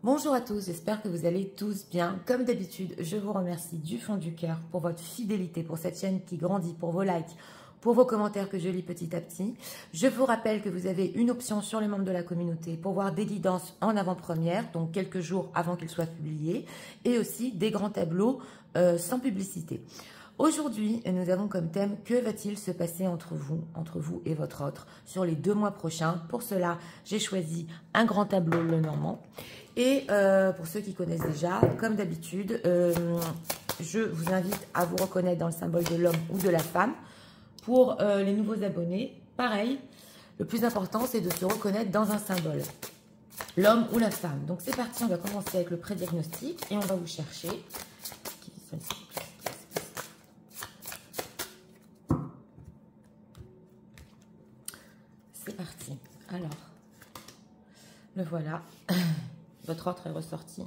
Bonjour à tous, j'espère que vous allez tous bien. Comme d'habitude, je vous remercie du fond du cœur pour votre fidélité, pour cette chaîne qui grandit, pour vos likes, pour vos commentaires que je lis petit à petit. Je vous rappelle que vous avez une option sur les membres de la communauté pour voir des guidances en avant-première, donc quelques jours avant qu'ils soient publiés, et aussi des grands tableaux sans publicité. Aujourd'hui, nous avons comme thème « Que va-t-il se passer entre vous et votre autre sur les 2 mois prochains ?» Pour cela, j'ai choisi un grand tableau le normand. Et pour ceux qui connaissent déjà, comme d'habitude, je vous invite à vous reconnaître dans le symbole de l'homme ou de la femme. Pour les nouveaux abonnés, pareil, le plus important, c'est de se reconnaître dans un symbole, l'homme ou la femme. Donc c'est parti, on va commencer avec le pré-diagnostic et on va vous chercher. C'est parti. Alors, le voilà. Votre autre est ressorti.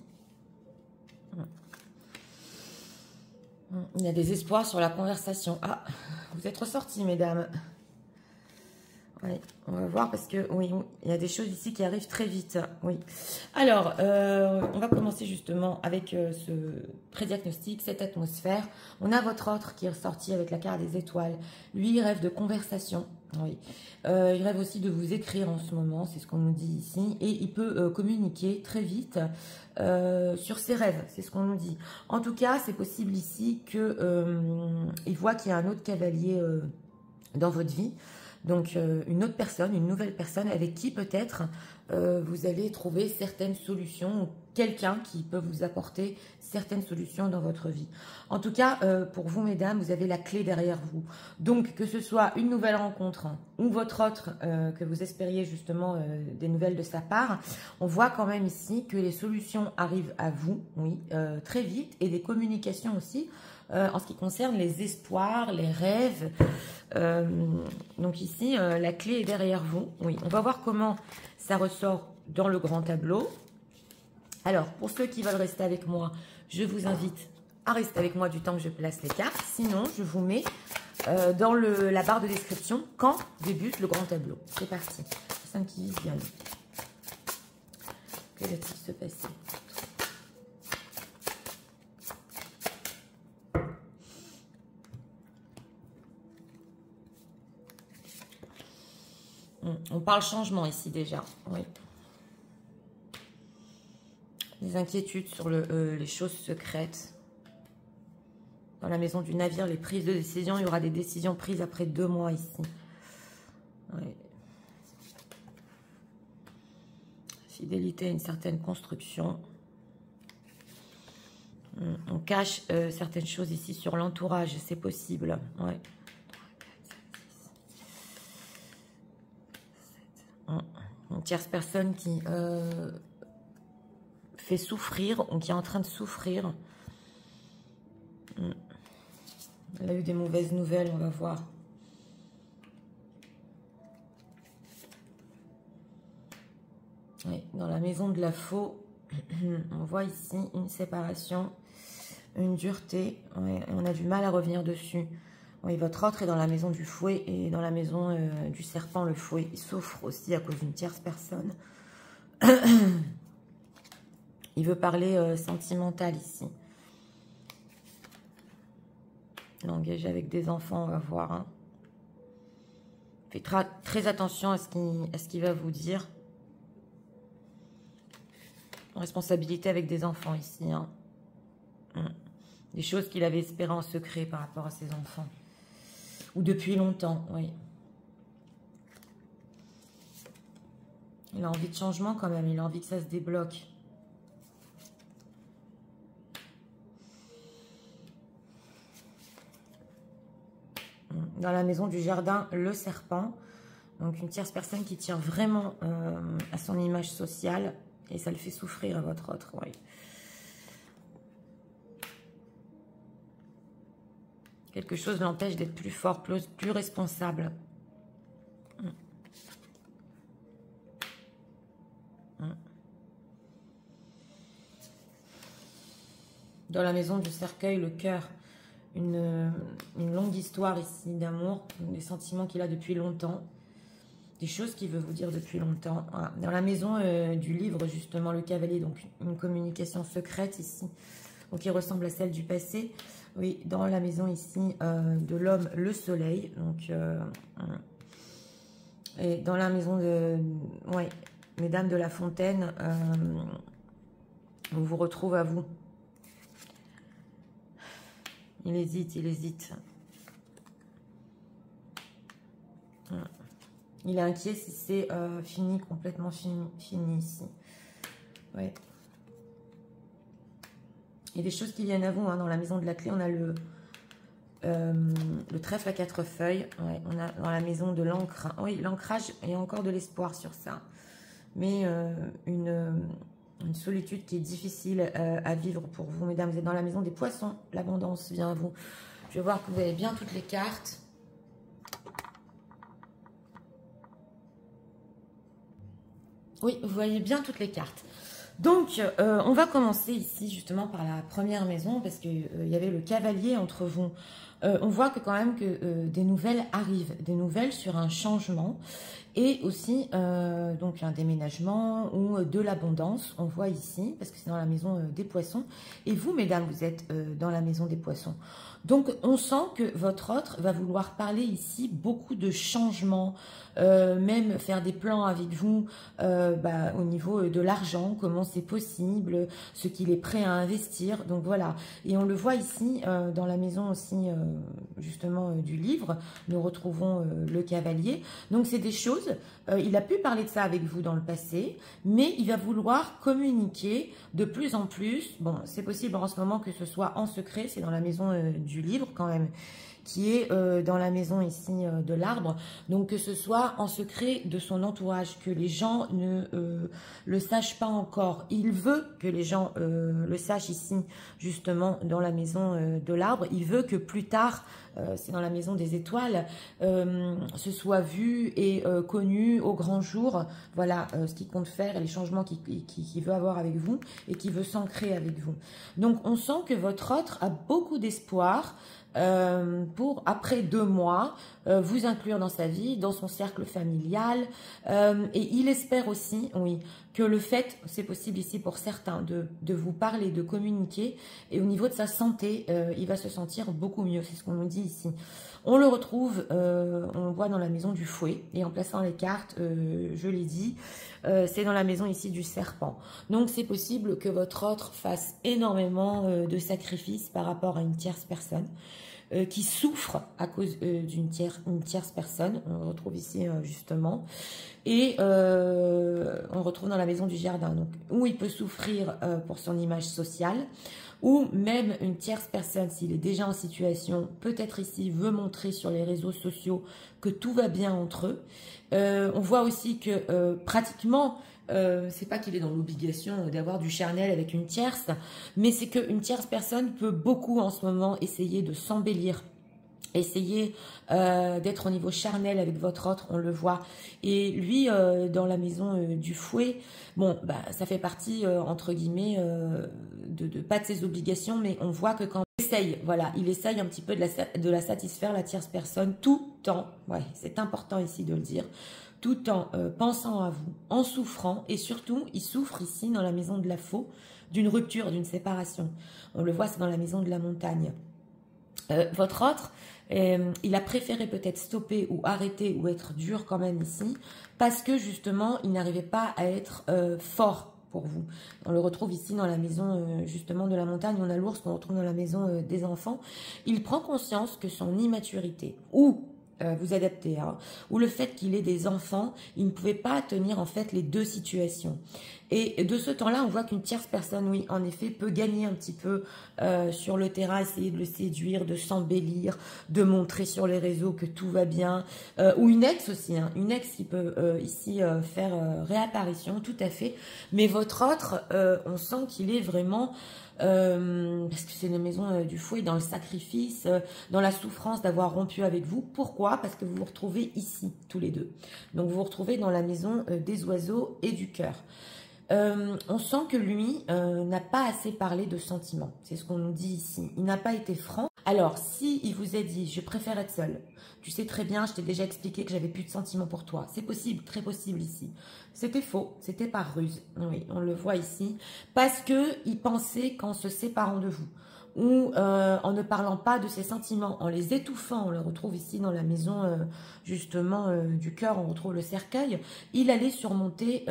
Il y a des espoirs sur la conversation. Ah, vous êtes ressortis, mesdames. Ouais, on va voir parce que, oui, il y a des choses ici qui arrivent très vite. Oui. Alors, on va commencer justement avec ce pré-diagnostic, cette atmosphère. On a votre autre qui est ressorti avec la carte des étoiles. Lui, il rêve de conversation. Oui. Il rêve aussi de vous écrire en ce moment, c'est ce qu'on nous dit ici. Et il peut communiquer très vite sur ses rêves, c'est ce qu'on nous dit. En tout cas, c'est possible ici qu'il voit qu'il y a un autre cavalier dans votre vie. Donc, une autre personne, une nouvelle personne avec qui peut-être vous allez trouver certaines solutions ou quelqu'un qui peut vous apporter certaines solutions dans votre vie. En tout cas, pour vous, mesdames, vous avez la clé derrière vous. Donc, que ce soit une nouvelle rencontre ou votre autre, que vous espériez justement des nouvelles de sa part, on voit quand même ici que les solutions arrivent à vous, oui, très vite, et des communications aussi, en ce qui concerne les espoirs, les rêves. Donc ici, la clé est derrière vous. Oui, on va voir comment ça ressort dans le grand tableau. Alors, pour ceux qui veulent rester avec moi, je vous invite à rester avec moi du temps que je place les cartes. Sinon, je vous mets dans la barre de description quand débute le grand tableau. C'est parti. Personne qui vient. Que va-t-il se passer ? On parle changement ici déjà, oui. Des inquiétudes sur les choses secrètes. Dans la maison du navire, les prises de décision, il y aura des décisions prises après 2 mois ici. Oui. Fidélité à une certaine construction. On cache certaines choses ici sur l'entourage, c'est possible, ouais. Une tierce personne qui fait souffrir ou qui est en train de souffrir. Elle a eu des mauvaises nouvelles, on va voir. Oui, dans la maison de la faux, on voit ici une séparation, une dureté. Oui, on a du mal à revenir dessus. Oui, votre autre est dans la maison du fouet et dans la maison du serpent, le fouet. Il souffre aussi à cause d'une tierce personne. Il veut parler sentimental ici. L'engager avec des enfants, on va voir. Hein. Faites très attention à ce qu'il va vous dire. Responsabilité avec des enfants ici. Hein. Des choses qu'il avait espérées en secret par rapport à ses enfants. Ou depuis longtemps, oui. Il a envie de changement quand même. Il a envie que ça se débloque. Dans la maison du jardin, le serpent. Donc une tierce personne qui tient vraiment à son image sociale. Et ça le fait souffrir à votre autre, oui. Quelque chose l'empêche d'être plus fort, plus responsable. Dans la maison du cercueil, le cœur. Une longue histoire ici d'amour. Des sentiments qu'il a depuis longtemps. des choses qu'il veut vous dire depuis longtemps. Voilà. Dans la maison du livre, justement, le cavalier, donc une communication secrète ici, donc qui ressemble à celle du passé. Oui, dans la maison ici de l'homme, le soleil. Donc, et dans la maison de... Ouais, mesdames de la fontaine, on vous retrouve à vous. Il hésite, il hésite. Il est inquiet si c'est fini, complètement fini ici. Ouais. Il y a des choses qui viennent à vous. Hein. Dans la maison de la clé, on a le trèfle à 4 feuilles. Ouais, on a dans la maison de l'encre. Oui, l'ancrage, il y a encore de l'espoir sur ça. Mais une solitude qui est difficile à vivre pour vous, mesdames. Vous êtes dans la maison des poissons. L'abondance vient à vous. Je vais voir que vous avez bien toutes les cartes. Oui, vous voyez bien toutes les cartes. Donc, on va commencer ici justement par la première maison parce qu'il y avait le cavalier entre vous. On voit que quand même que des nouvelles arrivent, des nouvelles sur un changement et aussi donc un déménagement ou de l'abondance. On voit ici parce que c'est dans la maison des poissons. Et vous, mesdames, vous êtes dans la maison des poissons. Donc, on sent que votre autre va vouloir parler ici beaucoup de changements, même faire des plans avec vous au niveau de l'argent, comment c'est possible, ce qu'il est prêt à investir. Donc, voilà. Et on le voit ici dans la maison aussi, justement, du livre. Nous retrouvons le cavalier. Donc, c'est des choses, il a pu parler de ça avec vous dans le passé, mais il va vouloir communiquer de plus en plus. Bon, c'est possible en ce moment que ce soit en secret, c'est dans la maison du livre quand même, qui est dans la maison ici de l'arbre. Donc que ce soit en secret de son entourage, que les gens ne le sachent pas encore. Il veut que les gens le sachent ici, justement, dans la maison de l'arbre. Il veut que plus tard, c'est dans la maison des étoiles, ce soit vu et connu au grand jour. Voilà ce qu'il compte faire et les changements qu'il veut avoir avec vous et qu'il veut s'ancrer avec vous. Donc on sent que votre autre a beaucoup d'espoir pour, après 2 mois, vous inclure dans sa vie, dans son cercle familial. Et il espère aussi, oui, que le fait, c'est possible ici pour certains, de vous parler, de communiquer, et au niveau de sa santé, il va se sentir beaucoup mieux. C'est ce qu'on nous dit ici. On le retrouve, on le voit dans la maison du fouet, et en plaçant les cartes, je l'ai dit, c'est dans la maison ici du serpent. Donc c'est possible que votre autre fasse énormément de sacrifices par rapport à une tierce personne, qui souffre à cause d'une tierce personne. On le retrouve ici justement. Et on le retrouve dans la maison du jardin, donc, où il peut souffrir pour son image sociale, ou même une tierce personne, s'il est déjà en situation, peut-être ici, veut montrer sur les réseaux sociaux que tout va bien entre eux. On voit aussi que pratiquement, c'est pas qu'il est dans l'obligation d'avoir du charnel avec une tierce, mais c'est qu'une tierce personne peut beaucoup en ce moment essayer de s'embellir, essayer d'être au niveau charnel avec votre autre, on le voit. Et lui, dans la maison du fouet, bon, bah, ça fait partie, entre guillemets, pas de ses obligations, mais on voit que quand il essaye, voilà, il essaye un petit peu de la satisfaire, la tierce personne, tout le temps, ouais, c'est important ici de le dire, tout en pensant à vous, en souffrant, et surtout, il souffre ici, dans la maison de la faux, d'une rupture, d'une séparation. On le voit, c'est dans la maison de la montagne. Votre autre, il a préféré peut-être stopper ou arrêter ou être dur quand même ici, parce que justement, il n'arrivait pas à être fort pour vous. On le retrouve ici dans la maison justement de la montagne, on a l'ours qu'on retrouve dans la maison des enfants. Il prend conscience que son immaturité, ou vous adaptez, hein, ou le fait qu'il ait des enfants, il ne pouvait pas tenir en fait les deux situations. Et de ce temps-là, on voit qu'une tierce personne, oui, en effet, peut gagner un petit peu sur le terrain, essayer de le séduire, de s'embellir, de montrer sur les réseaux que tout va bien. Ou une ex aussi, hein, une ex qui peut ici faire réapparition, tout à fait. Mais votre autre, on sent qu'il est vraiment... parce que c'est la maison du fouet, dans le sacrifice, dans la souffrance d'avoir rompu avec vous. Pourquoi? Parce que vous vous retrouvez ici, tous les deux. Donc vous vous retrouvez dans la maison des oiseaux et du cœur. On sent que lui n'a pas assez parlé de sentiments. C'est ce qu'on nous dit ici. Il n'a pas été franc. Alors, si il vous a dit, je préfère être seul, tu sais très bien, je t'ai déjà expliqué que j'avais plus de sentiments pour toi. C'est possible, très possible ici. C'était faux, c'était par ruse. Oui, on le voit ici. Parce que il pensait qu'en se séparant de vous, ou en ne parlant pas de ses sentiments, en les étouffant, on le retrouve ici dans la maison justement du cœur, on retrouve le cercueil, il allait surmonter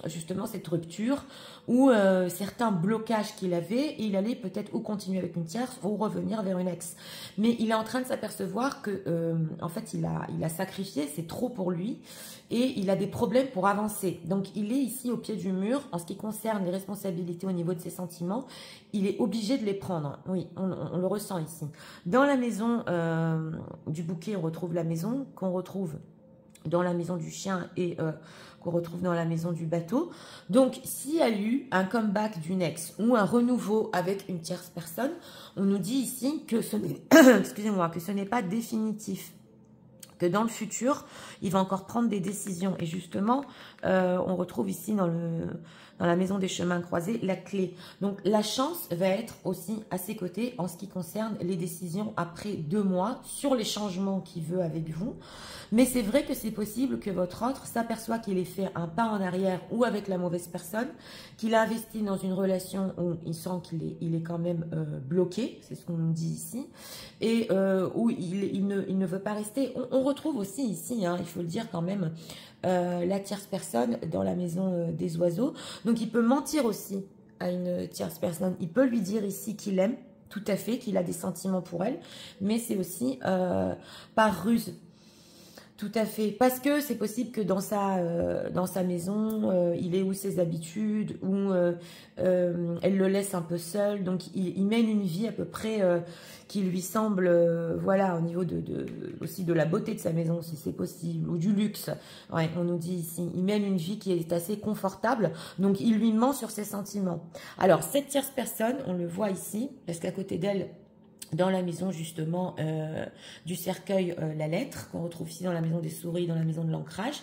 justement cette rupture ou certains blocages qu'il avait, et il allait peut-être ou continuer avec une tierce ou revenir vers une ex. Mais il est en train de s'apercevoir que en fait il a sacrifié, c'est trop pour lui, et il a des problèmes pour avancer. Donc il est ici au pied du mur en ce qui concerne les responsabilités au niveau de ses sentiments. Il est obligé de les prendre. Oui, on le ressent ici. Dans la maison du bouquet, on retrouve la maison qu'on retrouve dans la maison du chien et qu'on retrouve dans la maison du bateau. Donc, s'il y a eu un comeback d'une ex ou un renouveau avec une tierce personne, on nous dit ici que ce n'est excusez-moi, que ce n'est pas définitif. Que dans le futur, il va encore prendre des décisions. Et justement, on retrouve ici dans la maison des chemins croisés la clé. Donc, la chance va être aussi à ses côtés en ce qui concerne les décisions après 2 mois sur les changements qu'il veut avec vous. Mais c'est vrai que c'est possible que votre autre s'aperçoit qu'il ait fait un pas en arrière ou avec la mauvaise personne, qu'il a investi dans une relation où il sent qu'il est quand même bloqué, c'est ce qu'on nous dit ici, et où il ne veut pas rester. On retrouve aussi ici, hein, il faut le dire quand même, la tierce personne dans la maison des oiseaux. Donc il peut mentir aussi à une tierce personne. Il peut lui dire ici qu'il aime, tout à fait, qu'il a des sentiments pour elle, mais c'est aussi par ruse. Tout à fait, parce que c'est possible que dans sa maison, il ait ou ses habitudes, ou elle le laisse un peu seul, donc il mène une vie à peu près qui lui semble, voilà, au niveau aussi de la beauté de sa maison, si c'est possible, ou du luxe. Ouais, on nous dit ici, il mène une vie qui est assez confortable, donc il lui ment sur ses sentiments. Alors, cette tierce personne, on le voit ici, parce qu'à côté d'elle, dans la maison justement du cercueil, la lettre, qu'on retrouve ici dans la maison des souris, dans la maison de l'ancrage,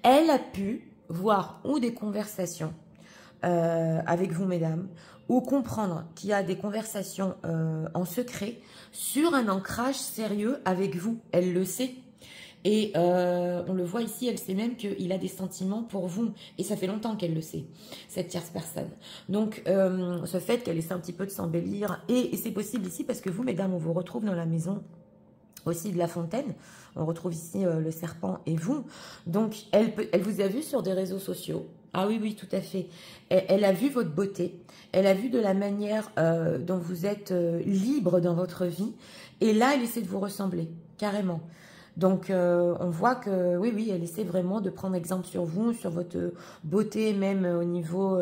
elle a pu voir ou des conversations avec vous, mesdames, ou comprendre qu'il y a des conversations en secret sur un ancrage sérieux avec vous. Elle le sait. Et on le voit ici, elle sait même qu'il a des sentiments pour vous. Et ça fait longtemps qu'elle le sait, cette tierce personne. Donc, ce fait qu'elle essaie un petit peu de s'embellir. Et c'est possible ici parce que vous, mesdames, on vous retrouve dans la maison aussi de la fontaine. On retrouve ici le serpent et vous. Donc, elle vous a vu sur des réseaux sociaux. Ah oui, oui, tout à fait. Elle a vu votre beauté. Elle a vu de la manière dont vous êtes libre dans votre vie. Et là, elle essaie de vous ressembler, carrément. Donc, on voit que, oui, oui, elle essaie vraiment de prendre exemple sur vous, sur votre beauté, même au niveau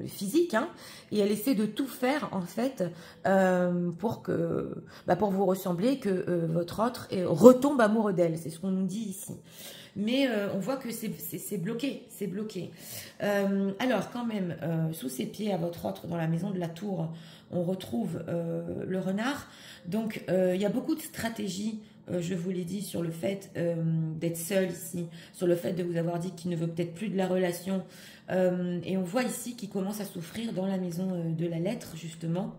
physique, hein, et elle essaie de tout faire, en fait, pour vous ressembler, que votre autre retombe amoureux d'elle. C'est ce qu'on nous dit ici. Mais on voit que c'est bloqué, c'est bloqué. Alors, quand même, sous ses pieds, à votre autre, dans la maison de la tour, on retrouve le renard. Donc, il y a beaucoup de stratégies, je vous l'ai dit, sur le fait d'être seul ici, sur le fait de vous avoir dit qu'il ne veut peut-être plus de la relation. Et on voit ici qu'il commence à souffrir dans la maison de la lettre, justement.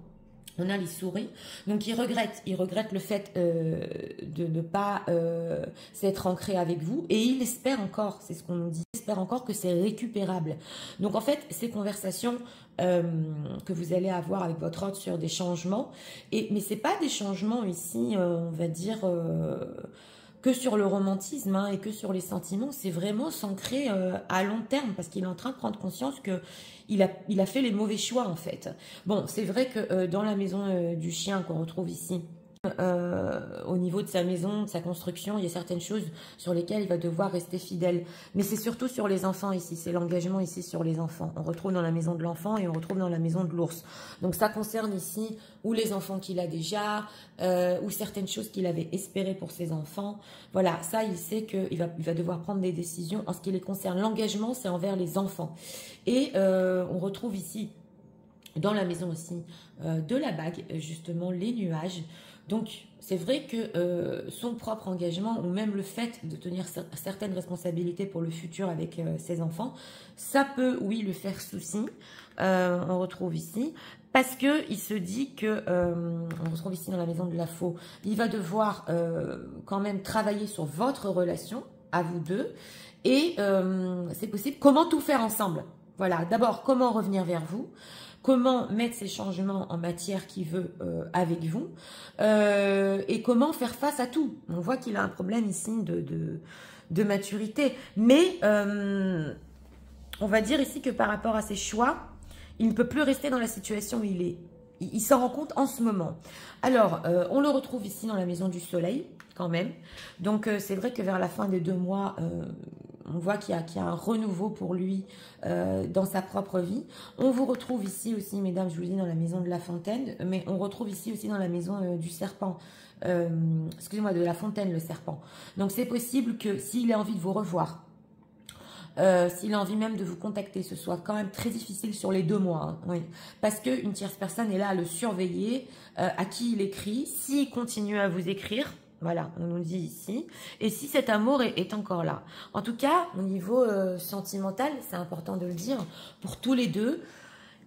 On a les souris. Donc, il regrette le fait de ne pas s'être ancré avec vous. Et il espère encore, c'est ce qu'on nous dit, il espère encore que c'est récupérable. Donc, en fait, ces conversations que vous allez avoir avec votre autre sur des changements, mais ce n'est pas des changements ici, on va dire, que sur le romantisme hein, et que sur les sentiments. C'est vraiment s'ancrer à long terme parce qu'il est en train de prendre conscience que il a fait les mauvais choix en fait. Bon, c'est vrai que dans la maison du chien qu'on retrouve ici, au niveau de sa maison, de sa construction, il y a certaines choses sur lesquelles il va devoir rester fidèle. Mais c'est surtout sur les enfants ici, c'est l'engagement ici sur les enfants. On retrouve dans la maison de l'enfant et on retrouve dans la maison de l'ours. Donc ça concerne ici ou les enfants qu'il a déjà, ou certaines choses qu'il avait espérées pour ses enfants. Voilà, ça il sait qu'il va devoir prendre des décisions en ce qui les concerne. L'engagement c'est envers les enfants. Et on retrouve ici dans la maison aussi de la bague, justement les nuages. Donc c'est vrai que son propre engagement ou même le fait de tenir certaines responsabilités pour le futur avec ses enfants, ça peut oui le faire souci, on retrouve ici. Parce que il se dit que, on retrouve ici dans la maison de la faux, il va devoir quand même travailler sur votre relation à vous deux. Et c'est possible. Comment tout faire ensemble? Voilà, d'abord, comment revenir vers vous? Comment mettre ces changements en matière qu'il veut avec vous? Et comment faire face à tout? On voit qu'il a un problème ici de maturité. Mais on va dire ici que par rapport à ses choix, il ne peut plus rester dans la situation où il est. Il s'en rend compte en ce moment. Alors, on le retrouve ici dans la maison du soleil, quand même. Donc, c'est vrai que vers la fin des 2 mois, on voit qu'il y a un renouveau pour lui dans sa propre vie. On vous retrouve ici aussi, mesdames, je vous le dis, dans la maison de la fontaine, mais on retrouve ici aussi dans la maison du serpent. Excusez-moi, de la fontaine, le serpent. Donc, c'est possible que s'il a envie de vous revoir, s'il a envie même de vous contacter, ce soit quand même très difficile sur les 2 mois. Hein, oui. Parce qu'une tierce personne est là à le surveiller, à qui il écrit, s'il continue à vous écrire. Voilà, on nous le dit ici. Et si cet amour est encore là. En tout cas, au niveau sentimental, c'est important de le dire, pour tous les deux,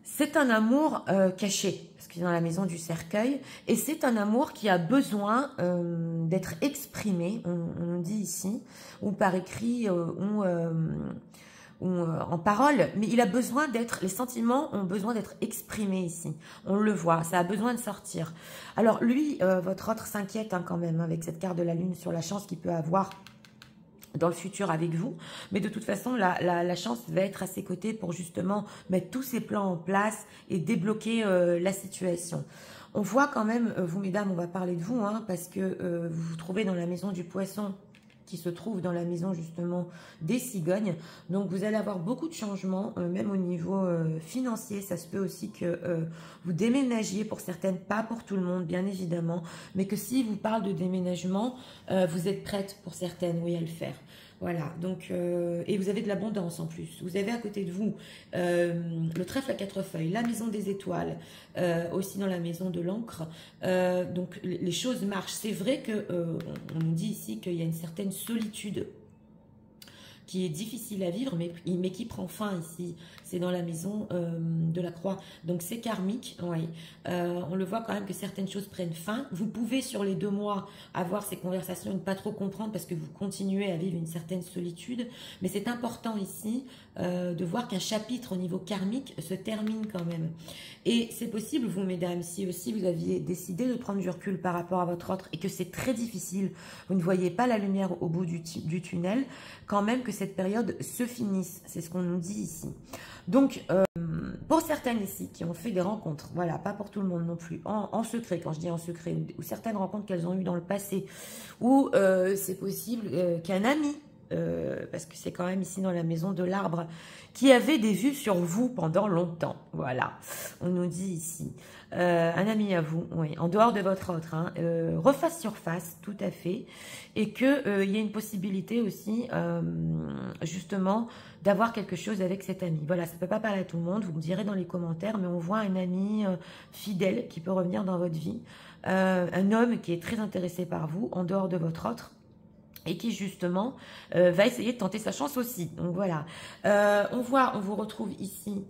c'est un amour caché, parce qu'il est dans la maison du cercueil, et c'est un amour qui a besoin d'être exprimé, on nous dit ici, ou par écrit, ou en parole, mais il a besoin d'être, les sentiments ont besoin d'être exprimés ici. On le voit, ça a besoin de sortir. Alors lui, votre autre s'inquiète quand même, avec cette carte de la lune sur la chance qu'il peut avoir dans le futur avec vous, mais de toute façon la chance va être à ses côtés pour justement mettre tous ses plans en place et débloquer la situation. On voit quand même, vous mesdames, on va parler de vous, hein, parce que vous vous trouvez dans la maison du poisson, qui se trouve dans la maison justement des cigognes. Donc vous allez avoir beaucoup de changements, même au niveau financier. Ça se peut aussi que vous déménagiez pour certaines, pas pour tout le monde bien évidemment, mais que si vous parle de déménagement, vous êtes prête pour certaines, oui, à le faire. Voilà, donc, et vous avez de l'abondance en plus. Vous avez à côté de vous le trèfle à 4 feuilles, la maison des étoiles, aussi dans la maison de l'encre. Donc les choses marchent. C'est vrai que on nous dit ici qu'il y a une certaine solitude qui est difficile à vivre, mais qui prend fin ici. C'est dans la maison de la croix. Donc c'est karmique, oui. On le voit quand même que certaines choses prennent fin. Vous pouvez sur les 2 mois avoir ces conversations et ne pas trop comprendre parce que vous continuez à vivre une certaine solitude. Mais c'est important ici de voir qu'un chapitre au niveau karmique se termine quand même. Et c'est possible, vous mesdames, si aussi vous aviez décidé de prendre du recul par rapport à votre autre et que c'est très difficile, vous ne voyez pas la lumière au bout du tunnel, quand même que cette période se finisse. C'est ce qu'on nous dit ici. Donc, pour certaines ici qui ont fait des rencontres, voilà, pas pour tout le monde non plus, en secret, quand je dis en secret, ou certaines rencontres qu'elles ont eues dans le passé, ou c'est possible qu'un ami, parce que c'est quand même ici dans la maison de l'arbre, qui avait des vues sur vous pendant longtemps, voilà, on nous dit ici, un ami à vous, oui, en dehors de votre autre, hein, refasse surface, tout à fait, et qu'il y ait une possibilité aussi, justement, d'avoir quelque chose avec cet ami. Voilà, ça ne peut pas parler à tout le monde, vous me direz dans les commentaires, mais on voit un ami fidèle qui peut revenir dans votre vie, un homme qui est très intéressé par vous, en dehors de votre autre, et qui justement va essayer de tenter sa chance aussi. Donc voilà, on vous retrouve ici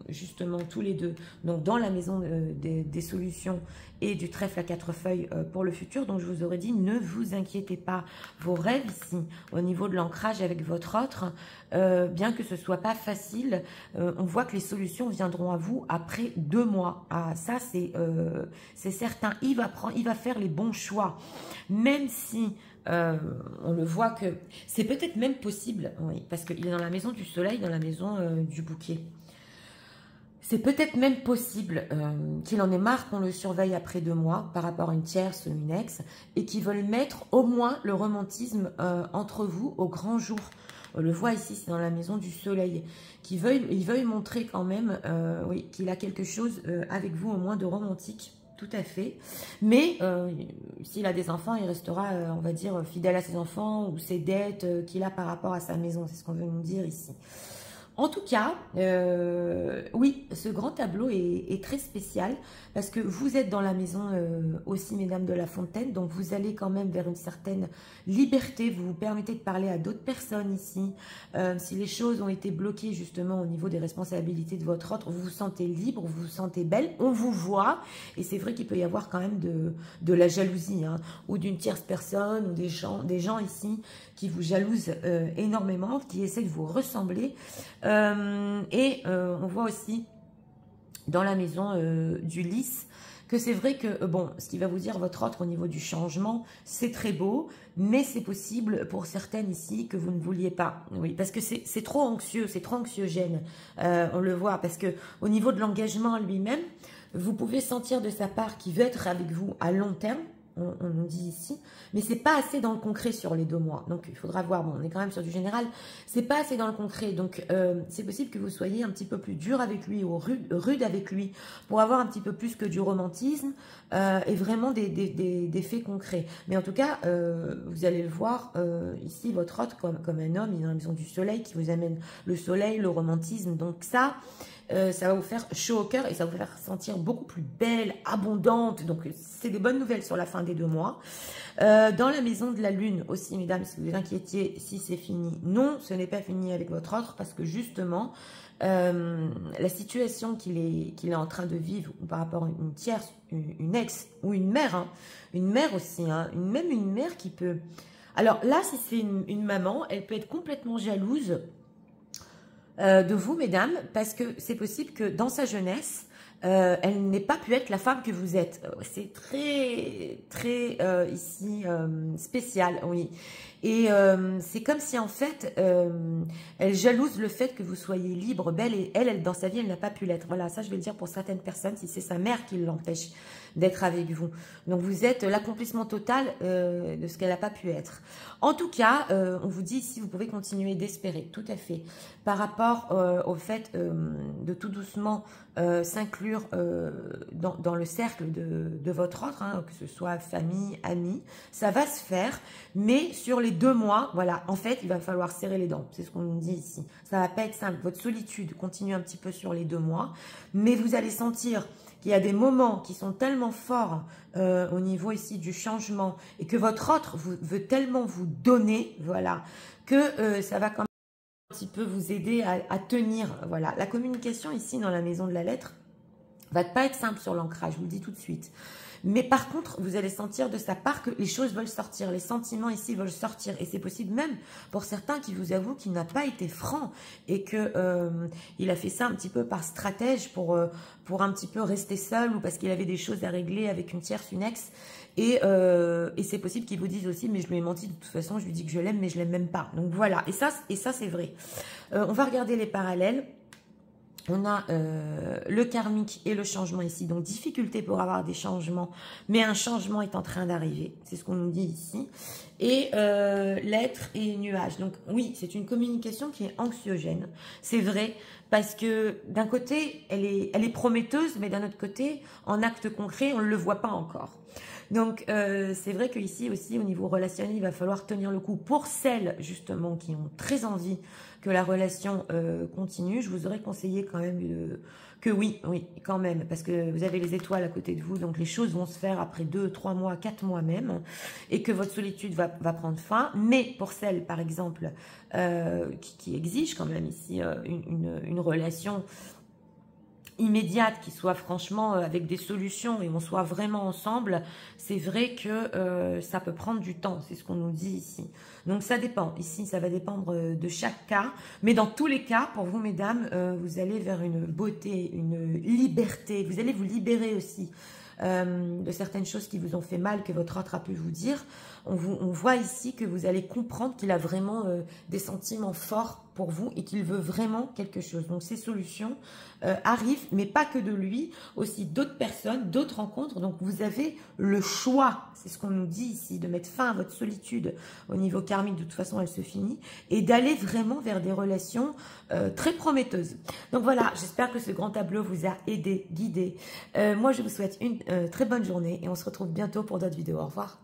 justement tous les deux, donc dans la maison des solutions et du trèfle à 4 feuilles pour le futur. Donc je vous aurais dit, ne vous inquiétez pas, vos rêves ici au niveau de l'ancrage avec votre autre, bien que ce soit pas facile, on voit que les solutions viendront à vous après 2 mois. Ah, ça c'est certain, il va faire les bons choix, même si on le voit que c'est peut-être même possible, oui, parce qu'il est dans la maison du soleil, dans la maison du bouquet. C'est peut-être même possible qu'il en ait marre qu'on le surveille après 2 mois par rapport à une tierce ou une ex et qu'ils veulent mettre au moins le romantisme entre vous au grand jour. On le voit ici, c'est dans la maison du soleil. Il veuille montrer quand même oui, qu'il a quelque chose avec vous au moins de romantique. Tout à fait. Mais s'il a des enfants, il restera, on va dire, fidèle à ses enfants ou ses dettes qu'il a par rapport à sa maison. C'est ce qu'on veut nous dire ici. En tout cas, oui, ce grand tableau est très spécial parce que vous êtes dans la maison aussi, mesdames de la Fontaine, donc vous allez quand même vers une certaine liberté, vous vous permettez de parler à d'autres personnes ici. Si les choses ont été bloquées justement au niveau des responsabilités de votre autre, vous vous sentez libre, vous vous sentez belle, on vous voit, et c'est vrai qu'il peut y avoir quand même de la jalousie, hein, ou d'une tierce personne, ou des gens ici qui vous jalousent énormément, qui essaient de vous ressembler. On voit aussi dans la maison du lys que c'est vrai que, bon, ce qui va vous dire votre autre au niveau du changement, c'est très beau, mais c'est possible pour certaines ici que vous ne vouliez pas. Oui, parce que c'est trop anxieux, c'est trop anxiogène, on le voit, parce que au niveau de l'engagement lui-même, vous pouvez sentir de sa part qu'il veut être avec vous à long terme, on nous dit ici, mais c'est pas assez dans le concret sur les 2 mois. Donc il faudra voir, bon, on est quand même sur du général, c'est pas assez dans le concret. Donc c'est possible que vous soyez un petit peu plus dur avec lui ou rude avec lui pour avoir un petit peu plus que du romantisme et vraiment des faits concrets. Mais en tout cas, vous allez le voir ici, votre autre comme un homme, il est dans la maison du soleil qui vous amène le soleil, le romantisme. Donc ça va vous faire chaud au cœur et ça va vous faire sentir beaucoup plus belle, abondante. Donc, c'est des bonnes nouvelles sur la fin des 2 mois. Dans la maison de la lune aussi, mesdames, si vous vous inquiétiez, si c'est fini. Non, ce n'est pas fini avec votre autre parce que justement, la situation qu'il est en train de vivre par rapport à une tierce, une ex ou une mère, hein, une mère aussi, hein, même une mère qui peut... Alors là, si c'est une maman, elle peut être complètement jalouse de vous, mesdames, parce que c'est possible que dans sa jeunesse, elle n'ait pas pu être la femme que vous êtes. C'est très, très ici spécial, oui. Et c'est comme si en fait, elle jalouse le fait que vous soyez libre, belle, et elle, dans sa vie, elle n'a pas pu l'être. Voilà, ça je vais le dire pour certaines personnes, si c'est sa mère qui l'empêche d'être avec vous. Donc vous êtes l'accomplissement total de ce qu'elle n'a pas pu être. En tout cas, on vous dit ici, vous pouvez continuer d'espérer, tout à fait, par rapport au fait de tout doucement s'inclure dans le cercle de votre autre, hein, que ce soit famille, amis, ça va se faire, mais sur les 2 mois, voilà, en fait, il va falloir serrer les dents, c'est ce qu'on nous dit ici. Ça va pas être simple, votre solitude continue un petit peu sur les 2 mois, mais vous allez sentir qu'il y a des moments qui sont tellement forts au niveau ici du changement et que votre autre veut tellement vous donner, voilà, que ça va quand même un petit peu vous aider à tenir. Voilà, la communication ici dans la maison de la lettre va pas être simple sur l'ancrage, je vous le dis tout de suite. Mais par contre, vous allez sentir de sa part que les choses veulent sortir, les sentiments ici veulent sortir. Et c'est possible même pour certains qui vous avouent qu'il n'a pas été franc et que il a fait ça un petit peu par stratège pour un petit peu rester seul ou parce qu'il avait des choses à régler avec une tierce, une ex. Et c'est possible qu'ils vous disent aussi, mais je lui ai menti de toute façon, je lui dis que je l'aime, mais je l'aime même pas. Donc voilà, et ça c'est vrai. On va regarder les parallèles. On a le karmique et le changement ici. Donc, difficulté pour avoir des changements. Mais un changement est en train d'arriver. C'est ce qu'on nous dit ici. Et l'être et nuage. Donc, oui, c'est une communication qui est anxiogène. C'est vrai. Parce que d'un côté, elle est prometteuse. Mais d'un autre côté, en acte concret, on ne le voit pas encore. Donc, c'est vrai qu'ici aussi, au niveau relationnel, il va falloir tenir le coup. Pour celles, justement, qui ont très envie que la relation continue, je vous aurais conseillé quand même que oui, quand même, parce que vous avez les étoiles à côté de vous, donc les choses vont se faire après 2, 3 mois, 4 mois même, et que votre solitude va prendre fin. Mais pour celles, par exemple, qui exigent quand même ici une relation immédiate, qui soit franchement avec des solutions et on soit vraiment ensemble, c'est vrai que ça peut prendre du temps, c'est ce qu'on nous dit ici. Donc ça dépend, ici ça va dépendre de chaque cas, mais dans tous les cas, pour vous mesdames, vous allez vers une beauté, une liberté, vous allez vous libérer aussi de certaines choses qui vous ont fait mal, que votre autre a pu vous dire. On voit ici que vous allez comprendre qu'il a vraiment des sentiments forts pour vous et qu'il veut vraiment quelque chose. Donc ces solutions arrivent, mais pas que de lui, aussi d'autres personnes, d'autres rencontres. Donc vous avez le choix, c'est ce qu'on nous dit ici, de mettre fin à votre solitude au niveau karmique, de toute façon elle se finit, et d'aller vraiment vers des relations très prometteuses. Donc voilà, j'espère que ce grand tableau vous a aidé, guidé. Moi je vous souhaite une très bonne journée et on se retrouve bientôt pour d'autres vidéos. Au revoir.